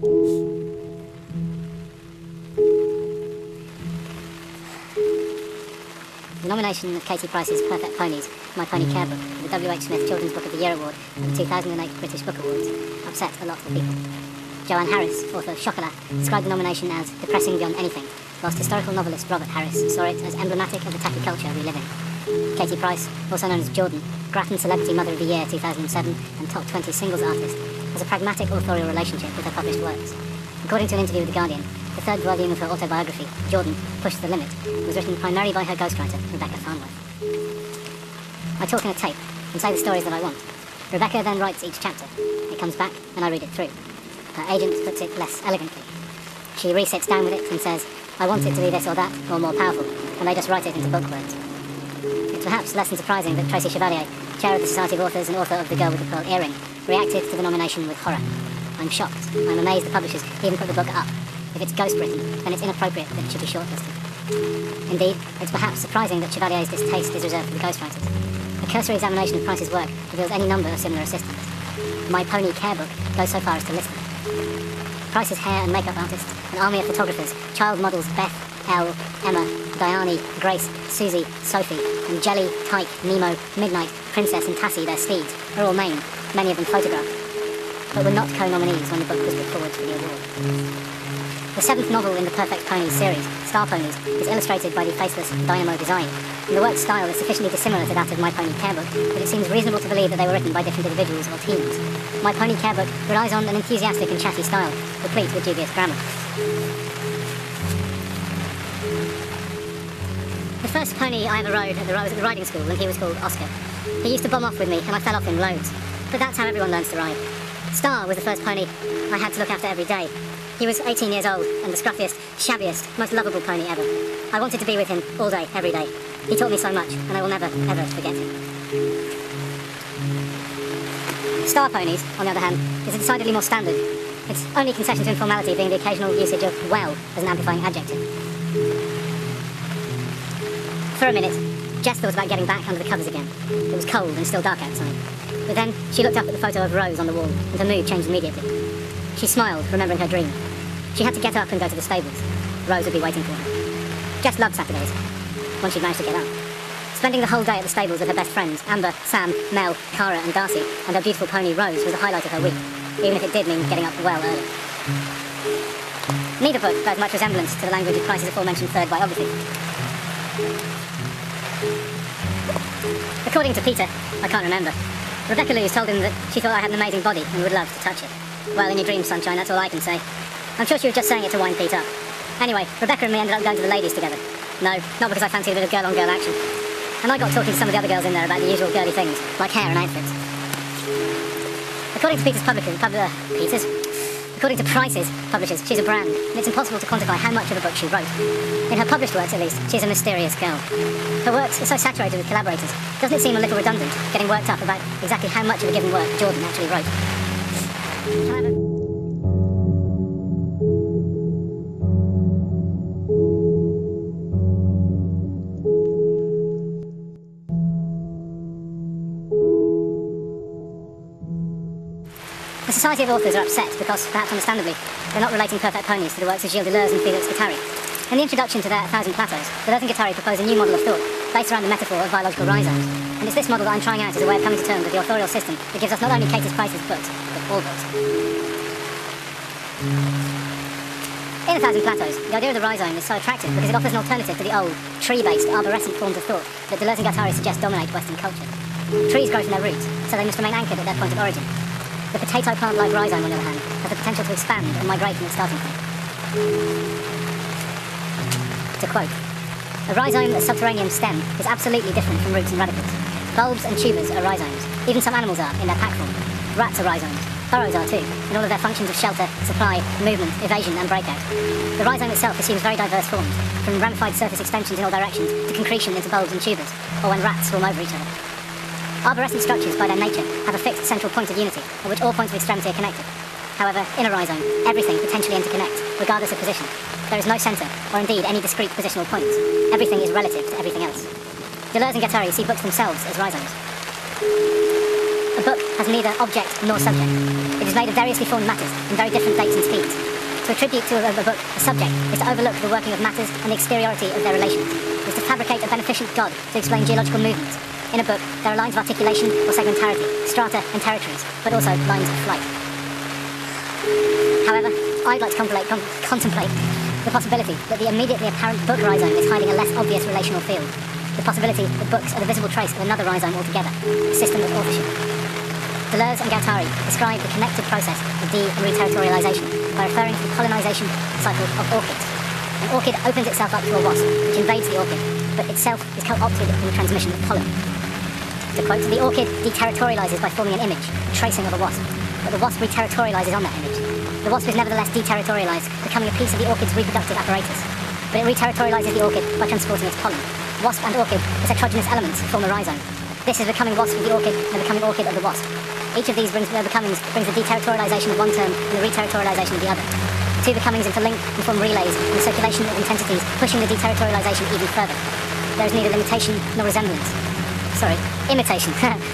The nomination of Katie Price's Perfect Ponies, My Pony Care Book, for the W.H. Smith Children's Book of the Year Award at the 2008 British Book Awards, upset a lot of people. Joanne Harris, author of Chocolat, described the nomination as depressing beyond anything, whilst historical novelist Robert Harris saw it as emblematic of the tacky culture we live in. Katie Price, also known as Jordan, Grattan Celebrity Mother of the Year 2007 and Top 20 Singles Artist, has a pragmatic authorial relationship with her published works. According to an interview with The Guardian, the third volume of her autobiography, Jordan, Pushed the Limit, was written primarily by her ghostwriter, Rebecca Farnworth. I talk in a tape and say the stories that I want. Rebecca then writes each chapter. It comes back and I read it through. Her agent puts it less elegantly. She resits down with it and says, I want it to be this or that, or more powerful, and they just write it into book words. It's perhaps less than surprising that Tracy Chevalier, chair of the Society of Authors and author of The Girl with the Pearl Earring, reacted to the nomination with horror. I'm shocked. I'm amazed the publishers even put the book up. If it's ghost written, then it's inappropriate that it should be shortlisted. Indeed, it's perhaps surprising that Chevalier's distaste is reserved for the ghostwriters. A cursory examination of Price's work reveals any number of similar assistants. My Pony Care Book goes so far as to list them. Price's hair and makeup artists, an army of photographers, child models Beth, Elle, Emma, Diane, Grace, Susie, Sophie, and Jelly, Tyke, Nemo, Midnight, Princess and Tassie, their steeds, are all named, many of them photographed, but were not co-nominees when the book was put forward for the award. The seventh novel in the Perfect Ponies series, Star Ponies, is illustrated by the faceless Dynamo design, and the work's style is sufficiently dissimilar to that of My Pony Care Book that it seems reasonable to believe that they were written by different individuals or teams. My Pony Care Book relies on an enthusiastic and chatty style, replete with dubious grammar. The first pony I ever rode was at the riding school, and he was called Oscar. He used to bomb off with me, and I fell off him loads. But that's how everyone learns to ride. Star was the first pony I had to look after every day. He was 18 years old, and the scruffiest, shabbiest, most lovable pony ever. I wanted to be with him all day, every day. He taught me so much, and I will never, ever forget him. Star Ponies, on the other hand, is decidedly more standard. Its only concession to informality being the occasional usage of well as an amplifying adjective. For a minute, Jess thought about getting back under the covers again. It was cold and still dark outside. But then she looked up at the photo of Rose on the wall, and her mood changed immediately. She smiled, remembering her dream. She had to get up and go to the stables. Rose would be waiting for her. Jess loved Saturdays, once she'd managed to get up. Spending the whole day at the stables with her best friends, Amber, Sam, Mel, Cara and Darcy, and her beautiful pony Rose was the highlight of her week, even if it did mean getting up well early. Neither book bears much resemblance to the language of Price's aforementioned third biography. According to Peter, I can't remember, Rebecca Lewis told him that she thought I had an amazing body and would love to touch it. Well, in your dreams, sunshine, that's all I can say. I'm sure she was just saying it to wind Pete up. Anyway, Rebecca and me ended up going to the ladies together. No, not because I fancied a bit of girl-on-girl action. And I got talking to some of the other girls in there about the usual girly things, like hair and outfits. According to According to Price's publishers, she's a brand, and it's impossible to quantify how much of the book she wrote. In her published works, at least, she's a mysterious girl. Her works are so saturated with collaborators, doesn't it seem a little redundant, getting worked up about exactly how much of a given work Jordan actually wrote? However, the Society of Authors are upset because, perhaps understandably, they're not relating Perfect Ponies to the works of Gilles Deleuze and Felix Guattari. In the introduction to their 1,000 Plateaus, Deleuze and Guattari propose a new model of thought, based around the metaphor of biological rhizomes. And it's this model that I'm trying out as a way of coming to terms with the authorial system that gives us not only Katie Price's books, but all books. In 1,000 Plateaus, the idea of the rhizome is so attractive because it offers an alternative to the old, tree-based, arborescent forms of thought that Deleuze and Guattari suggest dominate Western culture. Trees grow from their roots, so they must remain anchored at their point of origin. The potato plant-like rhizome, on the other hand, has the potential to expand and migrate from its starting point. To quote, a rhizome, a subterranean stem, is absolutely different from roots and radicals. Bulbs and tubers are rhizomes. Even some animals are, in their pack form. Rats are rhizomes. Burrows are too, in all of their functions of shelter, supply, movement, evasion and breakout. The rhizome itself assumes very diverse forms, from ramified surface extensions in all directions to concretion into bulbs and tubers, or when rats swarm over each other. Arborescent structures, by their nature, have a fixed central point of unity, at which all points of extremity are connected. However, in a rhizome, everything potentially interconnects, regardless of position. There is no centre, or indeed any discrete positional points. Everything is relative to everything else. Deleuze and Guattari see books themselves as rhizomes. A book has neither object nor subject. It is which is made of variously formed matters in very different dates and speeds. To attribute to a book a subject is to overlook the working of matters and the exteriority of their relations. It is to fabricate a beneficent God to explain geological movements. In a book, there are lines of articulation or segmentarity, strata and territories, but also lines of flight. However, I'd like to contemplate the possibility that the immediately apparent book rhizome is hiding a less obvious relational field. The possibility that books are the visible trace of another rhizome altogether, a system of authorship. Deleuze and Guattari describe the connected process of de- and reterritorialization by referring to the colonization cycle of orchids. An orchid opens itself up to a wasp, which invades the orchid, but itself is co-opted in the transmission of pollen. To quote, the orchid deterritorializes by forming an image, a tracing of a wasp, but the wasp reterritorializes on that image. The wasp is nevertheless deterritorialized, becoming a piece of the orchid's reproductive apparatus, but it reterritorializes the orchid by transporting its pollen. Wasp and orchid, as heterogeneous elements, form a rhizome. This is becoming wasp of the orchid and the becoming orchid of the wasp. Each of these becomings brings the deterritorialization of one term and the reterritorialization of the other. The two becomings interlink and form relays in the circulation of intensities, pushing the deterritorialization even further. There is neither imitation nor resemblance,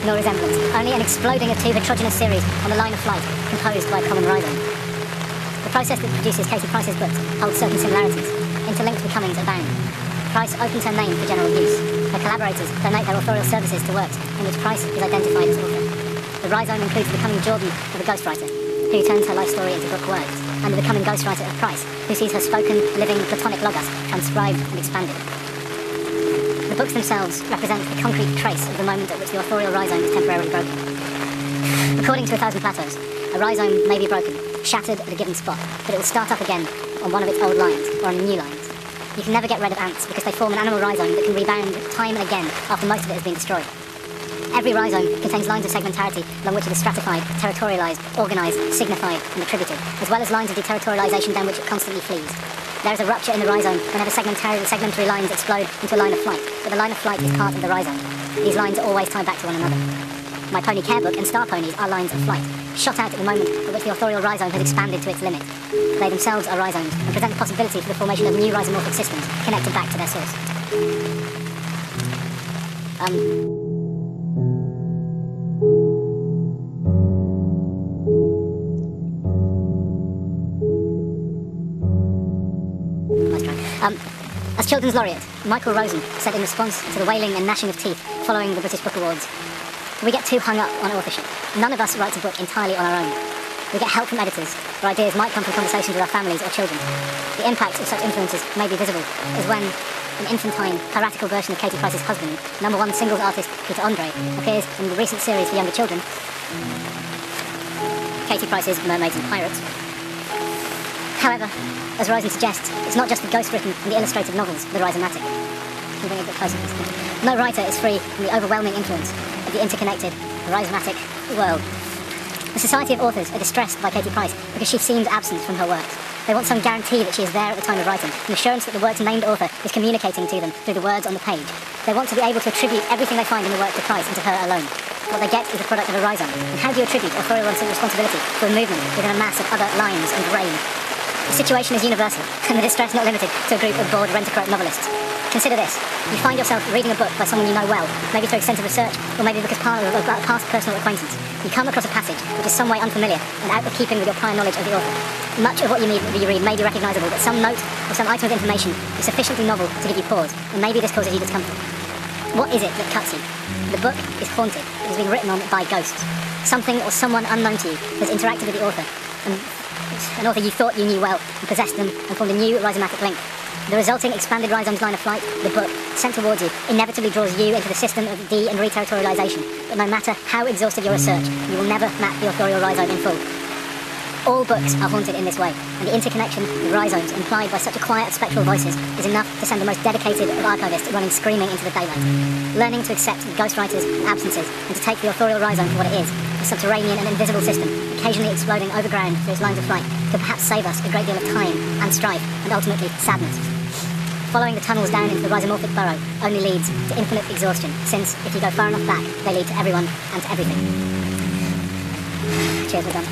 nor resemblance, only an exploding of two heterogeneous series on the line of flight, composed by a common rhizome. The process that produces Katie Price's books holds certain similarities. Interlinked becomings abound. Price opens her name for general use. Her collaborators donate their authorial services to works in which Price is identified as author. The rhizome includes the becoming Jordan of a ghostwriter, who turns her life story into book words, and the becoming ghostwriter of Price, who sees her spoken, living, platonic logos transcribed and expanded. The books themselves represent a concrete trace of the moment at which the authorial rhizome is temporarily broken. According to 1,000 Plateaus, a rhizome may be broken, shattered at a given spot, but it will start up again on one of its old lines, or on new lines. You can never get rid of ants because they form an animal rhizome that can rebound time and again after most of it has been destroyed. Every rhizome contains lines of segmentarity along which it is stratified, territorialized, organized, signified, and attributed, as well as lines of deterritorialization down which it constantly flees. There is a rupture in the rhizome whenever segmentary lines explode into a line of flight, but the line of flight is part of the rhizome. These lines are always tied back to one another. My Pony Care Book and Star Ponies are lines of flight, shot out at the moment at which the authorial rhizome has expanded to its limit. They themselves are rhizomes and present the possibility for the formation of new rhizomorphic systems connected back to their source. As Children's Laureate, Michael Rosen said in response to the wailing and gnashing of teeth following the British Book Awards, "We get too hung up on authorship. None of us writes a book entirely on our own. We get help from editors, or ideas might come from conversations with our families or children. The impact of such influences may be visible, as when an infantine, piratical version of Katie Price's husband, #1 singles artist Peter Andre, appears in the recent series for younger children, Katie Price's Mermaids and Pirates. However, as Rosen suggests, it's not just the ghost-written and the illustrated novels that are rhizomatic. Can you bring it a bit closer, please? No writer is free from the overwhelming influence of the interconnected, rhizomatic world. The Society of Authors are distressed by Katie Price because she seems absent from her works. They want some guarantee that she is there at the time of writing, an assurance that the work's named author is communicating to them through the words on the page. They want to be able to attribute everything they find in the work to Price and to her alone. What they get is the product of a rhizome. And how do you attribute authorial responsibility to a movement within a mass of other lines and grain? The situation is universal, and the distress not limited to a group of bored rent-a-quote novelists. Consider this. You find yourself reading a book by someone you know well, maybe through extensive research, or maybe because part of a past personal acquaintance. You come across a passage which is some way unfamiliar and out of keeping with your prior knowledge of the author. Much of what you read may be recognisable, but some note or some item of information is sufficiently novel to give you pause, and maybe this causes you discomfort. What is it that cuts you? The book is haunted. It has been written on by ghosts. Something or someone unknown to you has interacted with the author, and an author you thought you knew well, and possessed them, and formed a new rhizomatic link. The resulting expanded rhizome's line of flight, the book, sent towards you, inevitably draws you into the system of de- and reterritorialization. But no matter how exhaustive your research, you will never map the authorial rhizome in full. All books are haunted in this way, and the interconnection of rhizomes implied by such a choir of spectral voices is enough to send the most dedicated of archivists running screaming into the daylight. Learning to accept ghostwriters and absences, and to take the authorial rhizome for what it is, a subterranean and invisible system, occasionally exploding overground through its lines of flight, could perhaps save us a great deal of time and strife, and ultimately sadness. Following the tunnels down into the rhizomorphic burrow only leads to infinite exhaustion, since if you go far enough back, they lead to everyone and to everything. Cheers, we're done.